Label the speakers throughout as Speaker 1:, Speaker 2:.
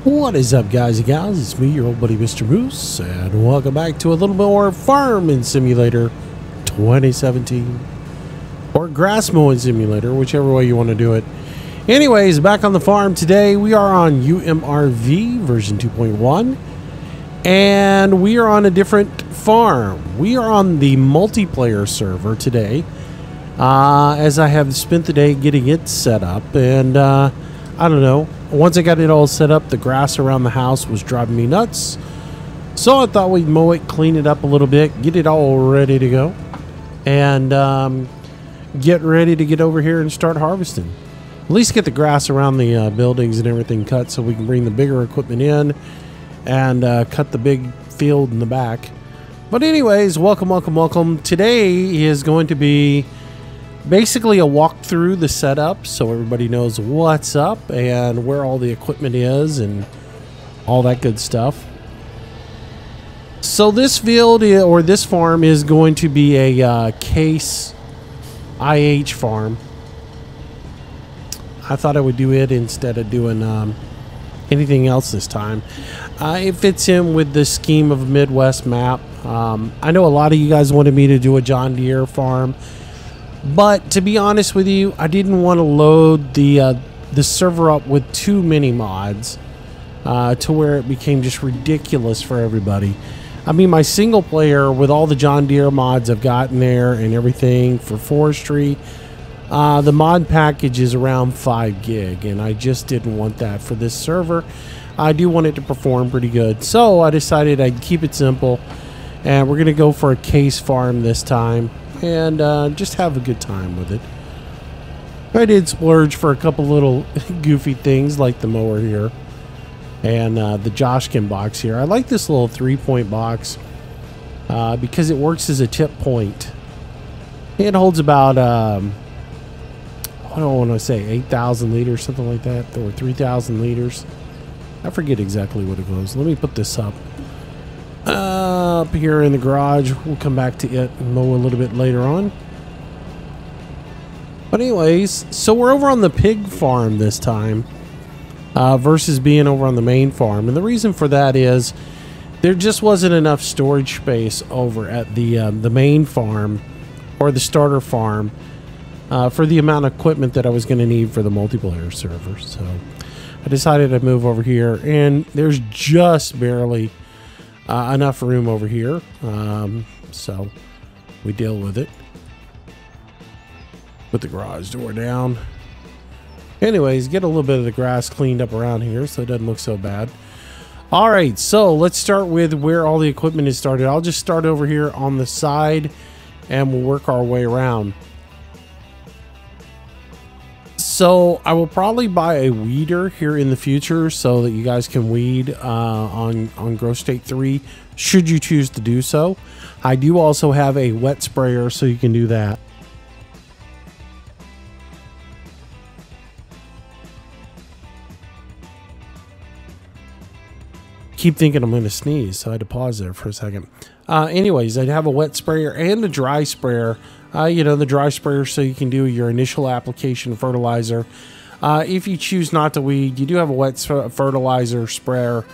Speaker 1: What is up, guys and gals? It's me, your old buddy Mr. Moose, and welcome back to a little bit more Farming Simulator 2017, or Grass Mowing Simulator, whichever way you want to do it. Anyways, back on the farm today, we are on UMRV version 2.1, and we are on a different farm. We are on the multiplayer server today, as I have spent the day getting it set up, and I don't know. Once I got it all set up, the grass around the house was driving me nuts. So I thought we'd mow it, clean it up a little bit, get it all ready to go. And get ready to get over here and start harvesting. At least get the grass around the buildings and everything cut so we can bring the bigger equipment in and cut the big field in the back. But anyways, welcome. Today is going to be basically a walk through the setup so everybody knows what's up and where all the equipment is and all that good stuff. So this field or this farm is going to be a Case IH farm. I thought I would do it instead of doing anything else this time. It fits in with the scheme of a Midwest map. I know a lot of you guys wanted me to do a John Deere farm. But to be honest with you, I didn't want to load the server up with too many mods to where it became just ridiculous for everybody. I mean, my single player with all the John Deere mods I've gotten there and everything for forestry, the mod package is around 5 gig, and I just didn't want that for this server. I do want it to perform pretty good, so I decided I'd keep it simple, and we're going to go for a Case farm this time. And just have a good time with it. I did splurge for a couple little goofy things like the mower here and the Joshkin box here. I like this little 3-point box because it works as a tip point. It holds about what do I want to say, 8,000 liters, something like that, or 3,000 liters. I forget exactly what it goes. Let me put this up here in the garage. We'll come back to it and mow a little bit later on. But anyways, so we're over on the pig farm this time versus being over on the main farm, and the reason for that is there just wasn't enough storage space over at the main farm or the starter farm for the amount of equipment that I was going to need for the multiplayer server. So I decided to move over here, and there's just barely enough room over here, so we deal with it. Put the garage door down. Anyways, get a little bit of the grass cleaned up around here so it doesn't look so bad. All right, so let's start with where all the equipment is started. I'll just start over here on the side and we'll work our way around. So I will probably buy a weeder here in the future so that you guys can weed on Grow State 3 should you choose to do so. I do also have a wet sprayer so you can do that. Keep thinking I'm going to sneeze, so I had to pause there for a second. Anyways, I'd have a wet sprayer and a dry sprayer. You know, the dry sprayer so you can do your initial application of fertilizer. If you choose not to weed, you do have a wet fertilizer sprayer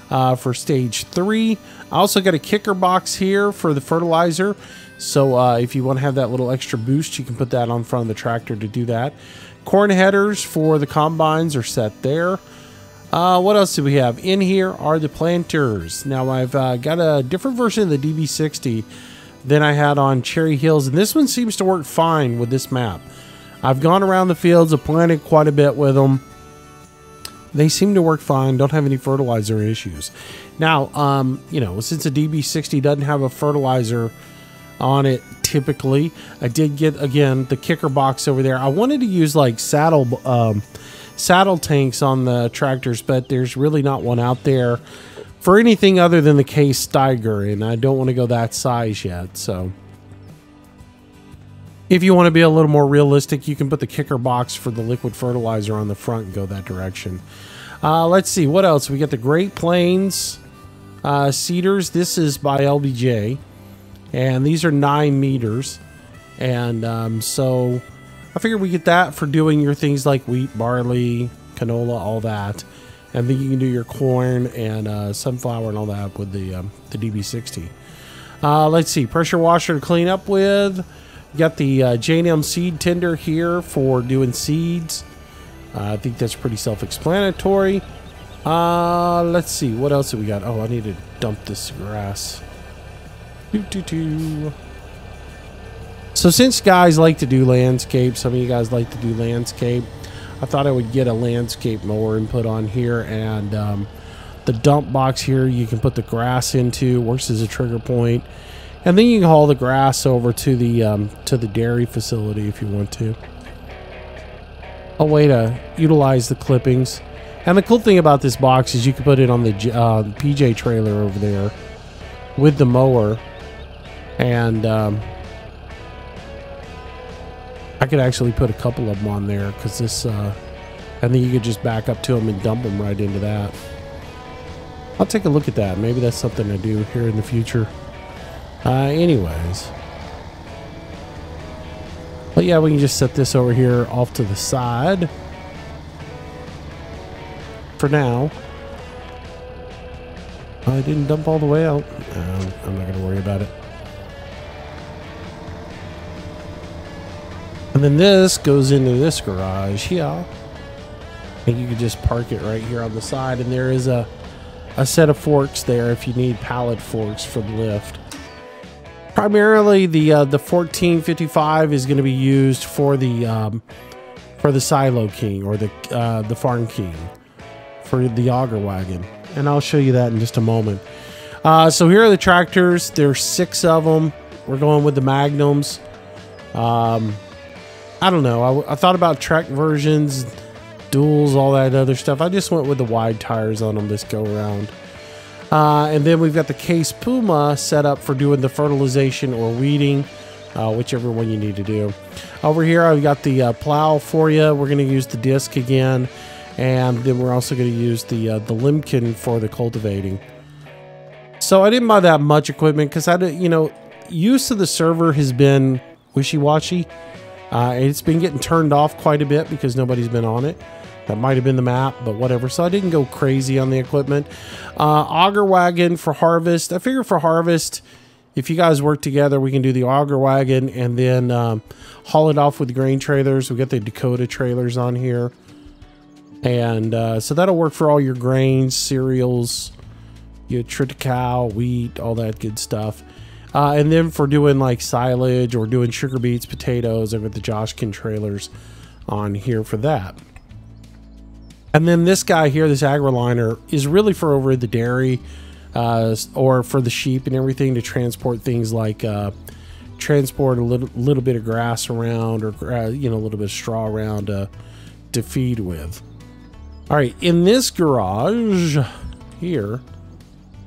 Speaker 1: for stage 3. I also got a kicker box here for the fertilizer. So if you want to have that little extra boost, you can put that on front of the tractor to do that. Corn headers for the combines are set there. What else do we have? In here are the planters. Now I've got a different version of the DB60 than I had on Cherry Hills, and this one seems to work fine with this map. I've gone around the fields, I've planted quite a bit with them. They seem to work fine, don't have any fertilizer issues. Now, you know, since a DB60 doesn't have a fertilizer on it typically, I did get, again, the kicker box over there. I wanted to use like saddle tanks on the tractors, but there's really not one out there for anything other than the Case Steiger, and I don't want to go that size yet. So if you want to be a little more realistic, you can put the kicker box for the liquid fertilizer on the front and go that direction. Let's see what else. We got the Great Plains seeders. This is by LBJ, and these are 9 meters, and so I figured we get that for doing your things like wheat, barley, canola, all that. And then you can do your corn and sunflower and all that with the DB60. Let's see, pressure washer to clean up with. You got the J&M seed tender here for doing seeds. I think that's pretty self-explanatory. Let's see, what else have we got? Oh, I need to dump this grass. So since guys like to do landscape, some of you guys like to do landscape, I thought I would get a landscape mower and put on here, and the dump box here you can put the grass into, works as a trigger point, and then you can haul the grass over to the dairy facility if you want to. A way to utilize the clippings. And the cool thing about this box is you can put it on the PJ trailer over there with the mower, and I could actually put a couple of them on there because this, and then you could just back up to them and dump them right into that. I'll take a look at that. Maybe that's something to do here in the future. Anyways. But yeah, we can just set this over here off to the side for now. I didn't dump all the way out. I'm not going to worry about it. And then this goes into this garage here. And you can just park it right here on the side. And there is a set of forks there if you need pallet forks for the lift. Primarily, the 1455 is going to be used for the Silo King or the Farm King for the auger wagon, and I'll show you that in just a moment. So here are the tractors. There's 6 of them. We're going with the Magnums. I don't know. I thought about Trek versions, duals, all that other stuff. I just went with the wide tires on them this go around. And then we've got the Case Puma set up for doing the fertilization or weeding, whichever one you need to do. Over here, I've got the plow for you. We're going to use the disc again. And then we're also going to use the Limken for the cultivating. So I didn't buy that much equipment because use of the server has been wishy-washy. It's been getting turned off quite a bit because nobody's been on it. That might have been the map, but whatever. So I didn't go crazy on the equipment. Auger wagon for harvest. I figure for harvest, if you guys work together, we can do the auger wagon and then haul it off with the grain trailers. We got the Dakota trailers on here. And so that'll work for all your grains, cereals, your triticale, wheat, all that good stuff. And then for doing like silage or doing sugar beets, potatoes, I've got the Joshkin trailers on here for that. And then this guy here, this AgriLiner, is really for over the dairy or for the sheep and everything to transport things like transport a little bit of grass around or a little bit of straw around to feed with. All right, in this garage here,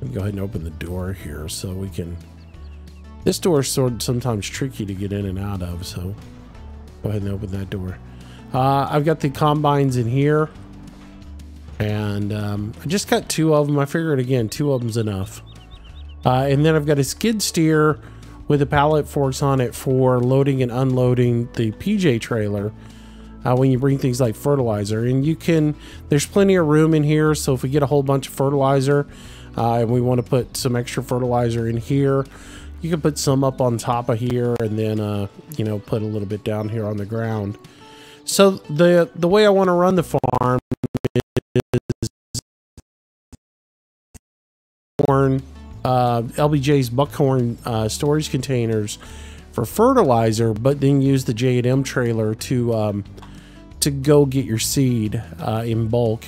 Speaker 1: let me go ahead and open the door here so we can. This door is sometimes tricky to get in and out of, so go ahead and open that door. I've got the combines in here. And I just got 2 of them. I figured, again, 2 of them's enough. And then I've got a skid steer with the pallet forks on it for loading and unloading the PJ trailer when you bring things like fertilizer. And there's plenty of room in here, so if we get a whole bunch of fertilizer and we want to put some extra fertilizer in here, you can put some up on top of here and then, put a little bit down here on the ground. So the way I want to run the farm is LBJ's buckhorn storage containers for fertilizer, but then use the J&M trailer to go get your seed in bulk.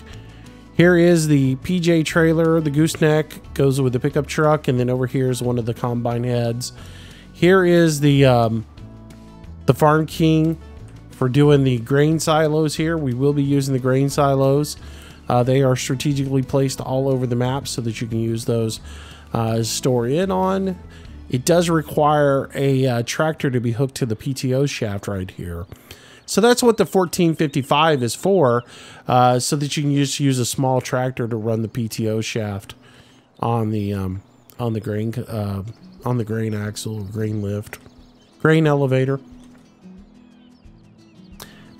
Speaker 1: Here is the PJ trailer. The gooseneck goes with the pickup truck, and then over here is one of the combine heads. Here is the Farm King for doing the grain silos here. We will be using the grain silos. They are strategically placed all over the map so that you can use those store in on. It does require a tractor to be hooked to the PTO shaft right here. So that's what the 1455 is for, so that you can just use a small tractor to run the PTO shaft on the grain axle, grain lift, grain elevator.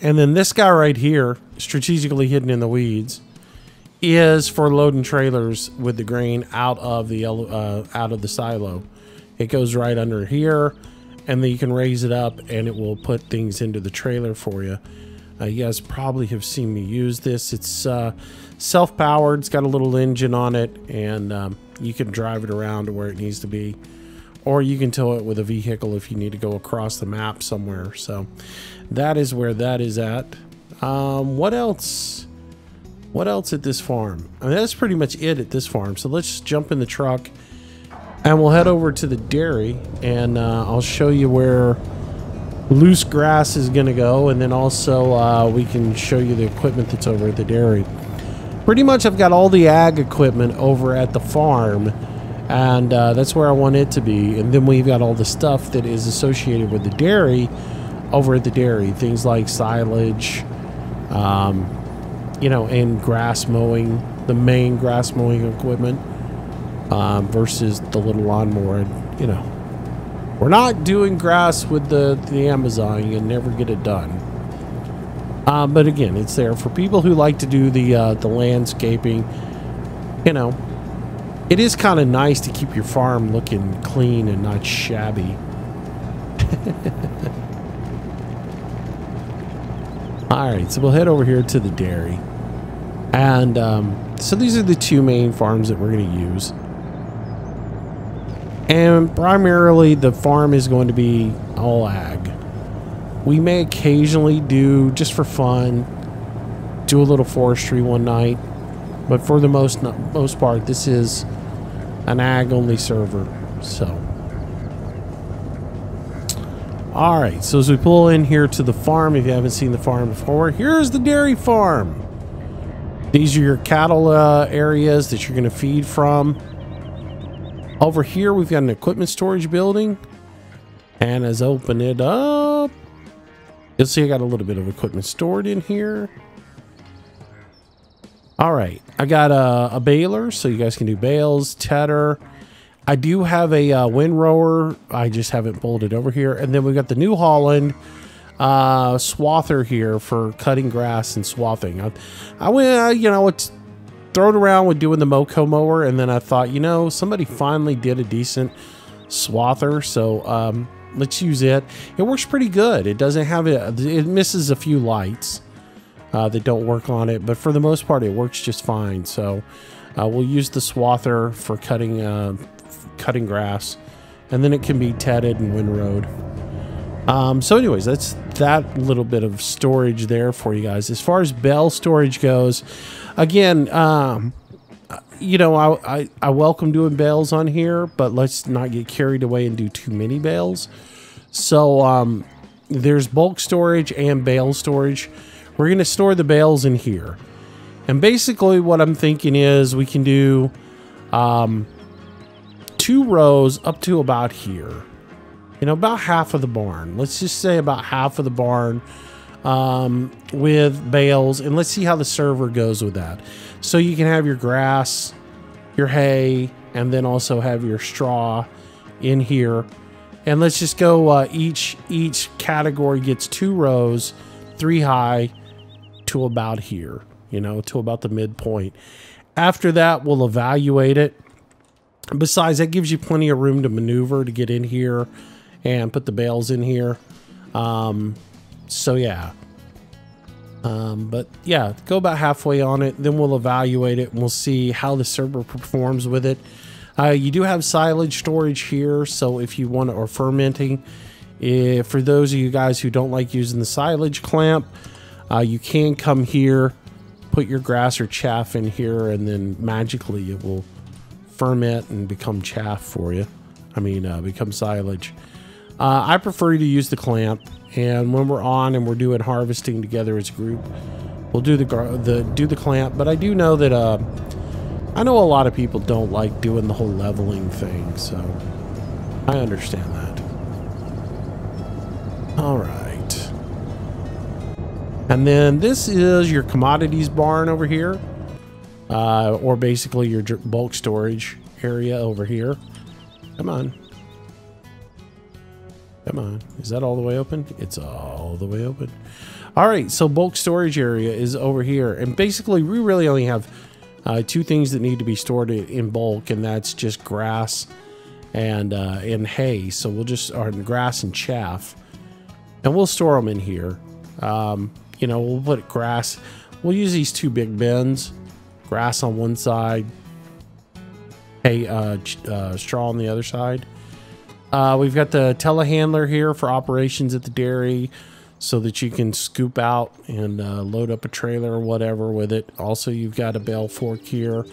Speaker 1: And then this guy right here, strategically hidden in the weeds, is for loading trailers with the grain out of the silo. It goes right under here, and then you can raise it up and it will put things into the trailer for you. You guys probably have seen me use this. It's self-powered. It's got a little engine on it, and you can drive it around to where it needs to be, or you can tow it with a vehicle if you need to go across the map somewhere. So that is where that is at. What else? What else at this farm? I mean, that's pretty much it at this farm. So let's just jump in the truck and we'll head over to the dairy, and I'll show you where loose grass is going to go, and then also we can show you the equipment that's over at the dairy. Pretty much I've got all the ag equipment over at the farm, and that's where I want it to be. And then we've got all the stuff that is associated with the dairy over at the dairy. Things like silage, you know, and grass mowing, the main grass mowing equipment versus the little lawnmower. You know, we're not doing grass with the Amazon. You can never get it done. But again, it's there for people who like to do the landscaping. You know, it is kind of nice to keep your farm looking clean and not shabby. All right, so we'll head over here to the dairy. And so these are the two main farms that we're going to use. And primarily the farm is going to be all ag. We may occasionally do, just for fun, do a little forestry one night. But for the most part, this is an ag-only server. So, all right. So as we pull in here to the farm, if you haven't seen the farm before, here's the dairy farm. These are your cattle areas that you're going to feed from. Over here, we've got an equipment storage building. And as I open it up, you'll see I got a little bit of equipment stored in here. All right, I got a baler, so you guys can do bales, tedder. I do have a windrower. I just haven't pulled it over here. And then we've got the New Holland swather here for cutting grass and swathing. I went, you know, it's thrown around with doing the Moco mower, and then I thought, you know, somebody finally did a decent swather, so let's use it. It works pretty good. It doesn't have it misses a few lights that don't work on it, but for the most part, it works just fine. So we'll use the swather for cutting grass, and then it can be tedded and windrowed. So anyways, that's that little bit of storage there for you guys. As far as bale storage goes, again, you know, I welcome doing bales on here, but let's not get carried away and do too many bales. So there's bulk storage and bale storage. We're going to store the bales in here. And basically what I'm thinking is we can do 2 rows up to about here. You know, about half of the barn. Let's just say about half of the barn with bales, and let's see how the server goes with that. So you can have your grass, your hay, and then also have your straw in here. And let's just go each category gets 2 rows, 3 high to about here, you know, to about the midpoint. After that, we'll evaluate it. Besides, that gives you plenty of room to maneuver to get in here and put the bales in here. So yeah. But yeah, go about halfway on it. Then we'll evaluate it and we'll see how the server performs with it. You do have silage storage here. So if you want to, or fermenting, for those of you guys who don't like using the silage clamp, you can come here, put your grass or chaff in here, and then magically it will ferment and become chaff for you. I mean, become silage. I prefer to use the clamp, and when we're on and we're doing harvesting together as a group, we'll do the clamp. But I do know that I know a lot of people don't like doing the whole leveling thing, so I understand that. All right, and then this is your commodities barn over here, or basically your bulk storage area over here. Come on. Come on. Is that all the way open? It's all the way open. All right. So bulk storage area is over here. And basically we really only have Two things that need to be stored in bulk, and that's just grass and hay. So we'll just, or grass and chaff, and we'll store them in here. You know, we'll put grass. We'll use these two big bins, grass on one side, hay, straw on the other side. We've got the telehandler here for operations at the dairy, so that you can scoop out and load up a trailer or whatever with it. Also, you've got a bale fork here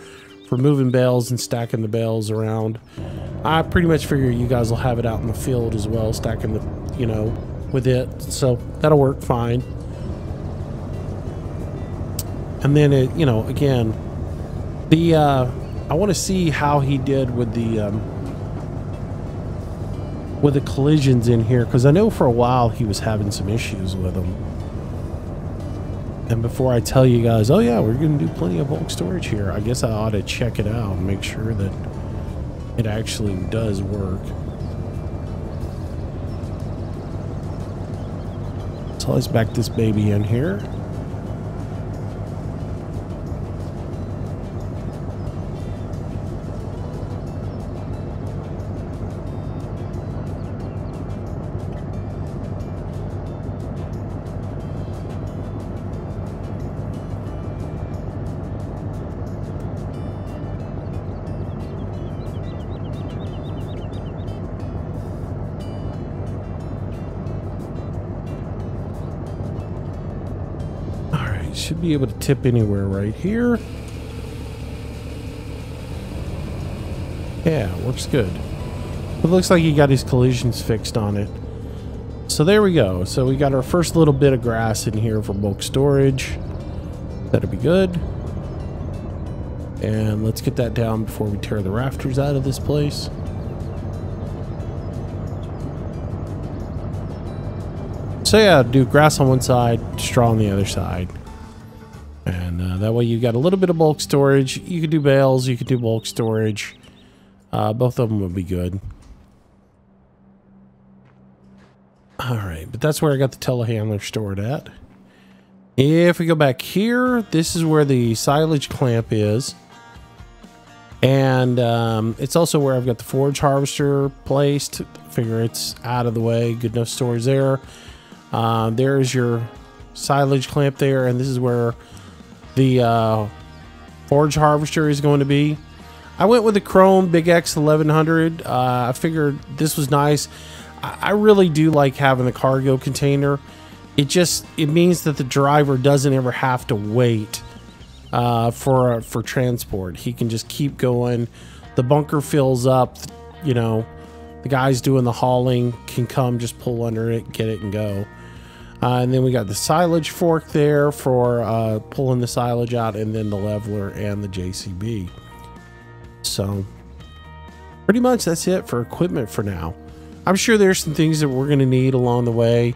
Speaker 1: for moving bales and stacking the bales around. I pretty much figure you guys will have it out in the field as well, stacking the, you know, with it. So that'll work fine. And then it, you know, again, the I want to see how he did with the collisions in here, because I know for a while he was having some issues with them. And before I tell you guys, oh yeah, we're going to do plenty of bulk storage here, I guess I ought to check it out and make sure that it actually does work. So let's back this baby in here. Should be able to tip anywhere right here. Yeah, works good. It looks like he got his collisions fixed on it. So there we go. So we got our first little bit of grass in here for bulk storage. That'll be good. And let's get that down before we tear the rafters out of this place. So yeah, do grass on one side, straw on the other side. And that way you got a little bit of bulk storage. You could do bales, you could do bulk storage. Both of them would be good. Alright, but that's where I got the telehandler stored at. If we go back here, this is where the silage clamp is. And it's also where I've got the forage harvester placed. Figure it's out of the way, good enough storage there. There's your silage clamp there, and this is where the forage harvester is going to be. I went with the Chrome Big X 1100. I figured this was nice. I really do like having the cargo container. It means that the driver doesn't ever have to wait for transport. He can just keep going. The bunker fills up. You know, the guys doing the hauling can come, just pull under it, get it, and go. And then we got the silage fork there for pulling the silage out, and then the leveler and the JCB. So pretty much that's it for equipment for now. I'm sure there's some things that we're going to need along the way.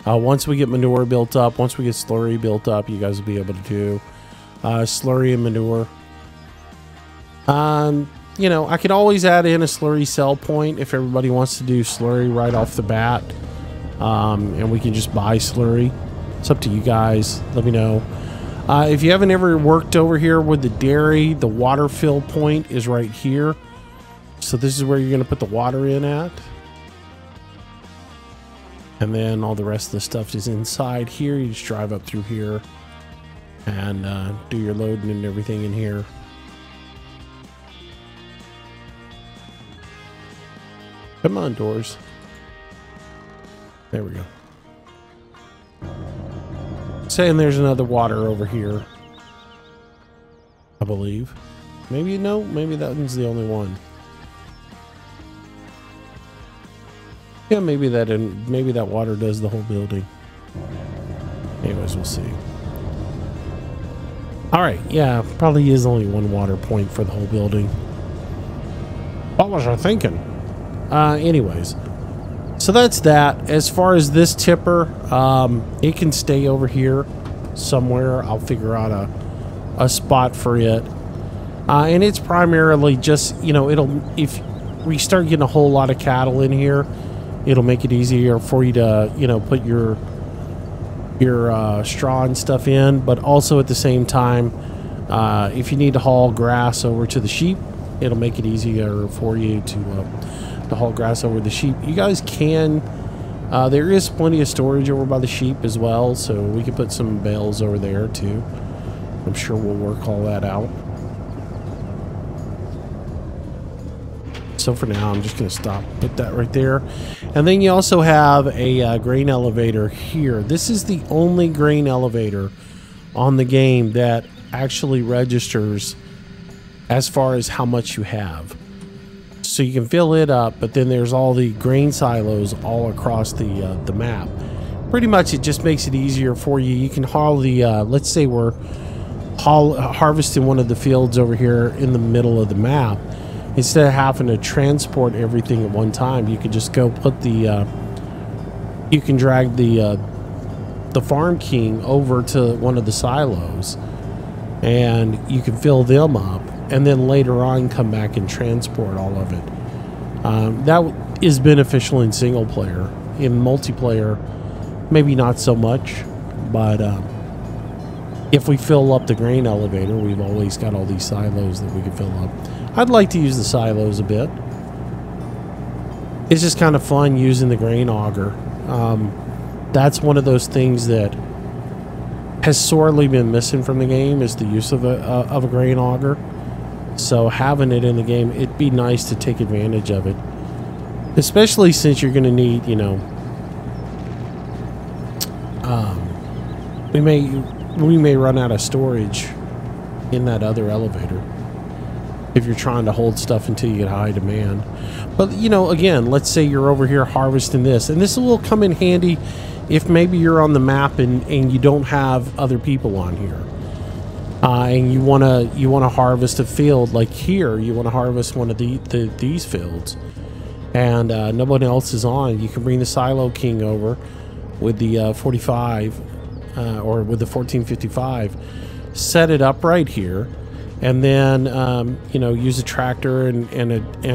Speaker 1: Once we get manure built up, once we get slurry built up, you guys will be able to do slurry and manure. You know, I could always add in a slurry sell point if everybody wants to do slurry right off the bat. And we can just buy slurry. It's up to you guys. Let me know. If you haven't ever worked over here with the dairy, the water fill point is right here. So this is where you're going to put the water in at. And then all the rest of the stuff is inside here. You just drive up through here and do your loading and everything in here. Come on, doors. There we go. Saying there's another water over here, I believe. Maybe no, maybe that one's the only one. Yeah, maybe that water does the whole building. Anyways, we'll see. All right, yeah, probably is only one water point for the whole building. What was I thinking? Anyways. So that's that. As far as this tipper, it can stay over here somewhere. I'll figure out a spot for it. And it's primarily just, you know, if we start getting a whole lot of cattle in here, it'll make it easier for you to, you know, put your straw and stuff in. But also at the same time, If you need to haul grass over to the sheep, it'll make it easier for you to haul grass over the sheep. You guys can, there is plenty of storage over by the sheep as well, so we can put some bales over there too. I'm sure we'll work all that out. So for now, I'm just going to stop, put that right there. And then you also have a grain elevator here. This is the only grain elevator on the game that actually registers as far as how much you have. So you can fill it up, but then there's all the grain silos all across the map. Pretty much it just makes it easier for you. You can haul the, let's say we're harvesting one of the fields over here in the middle of the map. Instead of having to transport everything at one time, you can just go put the, you can drag the Farm King over to one of the silos, and you can fill them up, and then later on come back and transport all of it. That is beneficial in single player. In multiplayer, maybe not so much, but if we fill up the grain elevator, we've always got all these silos that we can fill up. I'd like to use the silos a bit. It's just kind of fun using the grain auger. That's one of those things that has sorely been missing from the game, is the use of a grain auger. So having it in the game, it'd be nice to take advantage of it, especially since you're going to need, you know, we may run out of storage in that other elevator if you're trying to hold stuff until you get high demand. But, you know, again, let's say you're over here harvesting this, and this will come in handy if maybe you're on the map and you don't have other people on here, and you wanna harvest a field like here. You want to harvest one of these fields, and nobody else is on. You can bring the Silo King over with the 45 or with the 1455, set it up right here, and then you know, use a tractor and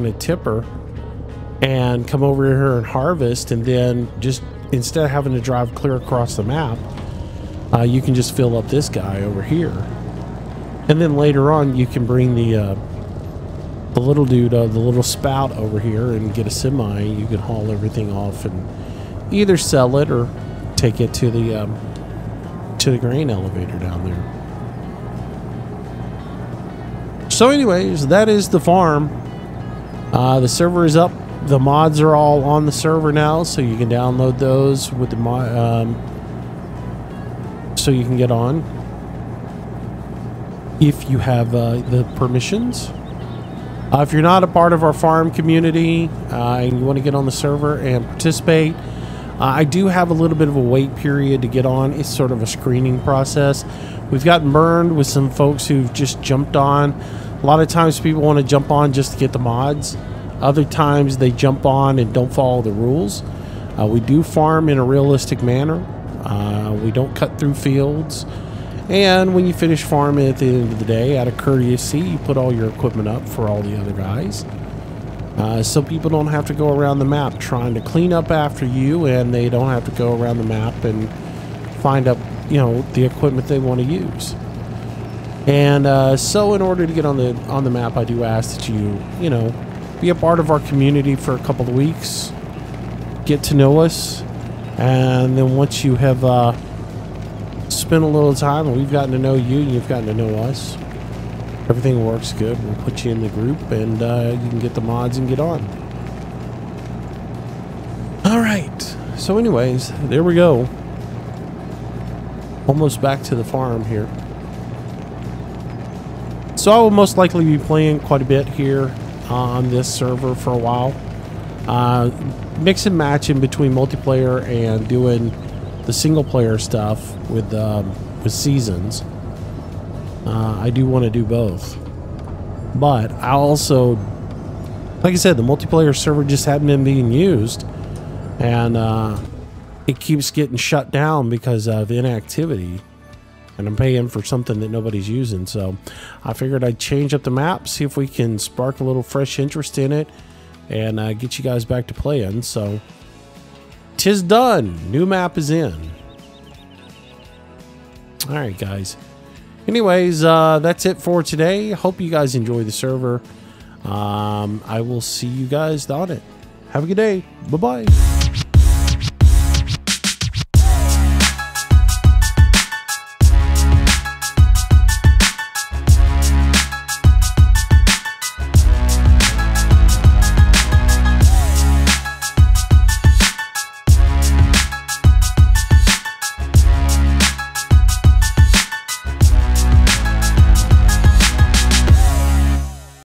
Speaker 1: a tipper and come over here and harvest. And then just instead of having to drive clear across the map, you can just fill up this guy over here, and then later on you can bring the little dude, the little spout over here, and get a semi. You can haul everything off and either sell it or take it to the grain elevator down there. So anyways, that is the farm. The server is up. The mods are all on the server now, so you can download those with the mod, so you can get on if you have the permissions. If you're not a part of our farm community and you want to get on the server and participate, I do have a little bit of a wait period to get on. It's sort of a screening process. We've gotten burned with some folks who've just jumped on. A lot of times people want to jump on just to get the mods. Other times they jump on and don't follow the rules. We do farm in a realistic manner. We don't cut through fields. And when you finish farming at the end of the day, out of courtesy, you put all your equipment up for all the other guys. So people don't have to go around the map trying to clean up after you, and they don't have to go around the map and find up, you know, the equipment they want to use. And so in order to get on the map, I do ask that you know, be a part of our community for a couple of weeks, get to know us, and then once you have spent a little time and we've gotten to know you and you've gotten to know us, everything works good, we'll put you in the group, and you can get the mods and get on. Alright, so anyways, there we go. Almost back to the farm here. So I will most likely be playing quite a bit here on this server for a while. Mix and match in between multiplayer and doing the single player stuff with seasons. I do want to do both. But I also, like I said, the multiplayer server just hadn't been being used. And it keeps getting shut down because of inactivity. And I'm paying for something that nobody's using. So I figured I'd change up the map, see if we can spark a little fresh interest in it, and get you guys back to playing. So 'tis done. New map is in. Alright, guys. Anyways, that's it for today. Hope you guys enjoy the server. I will see you guys on it. Have a good day. Bye-bye.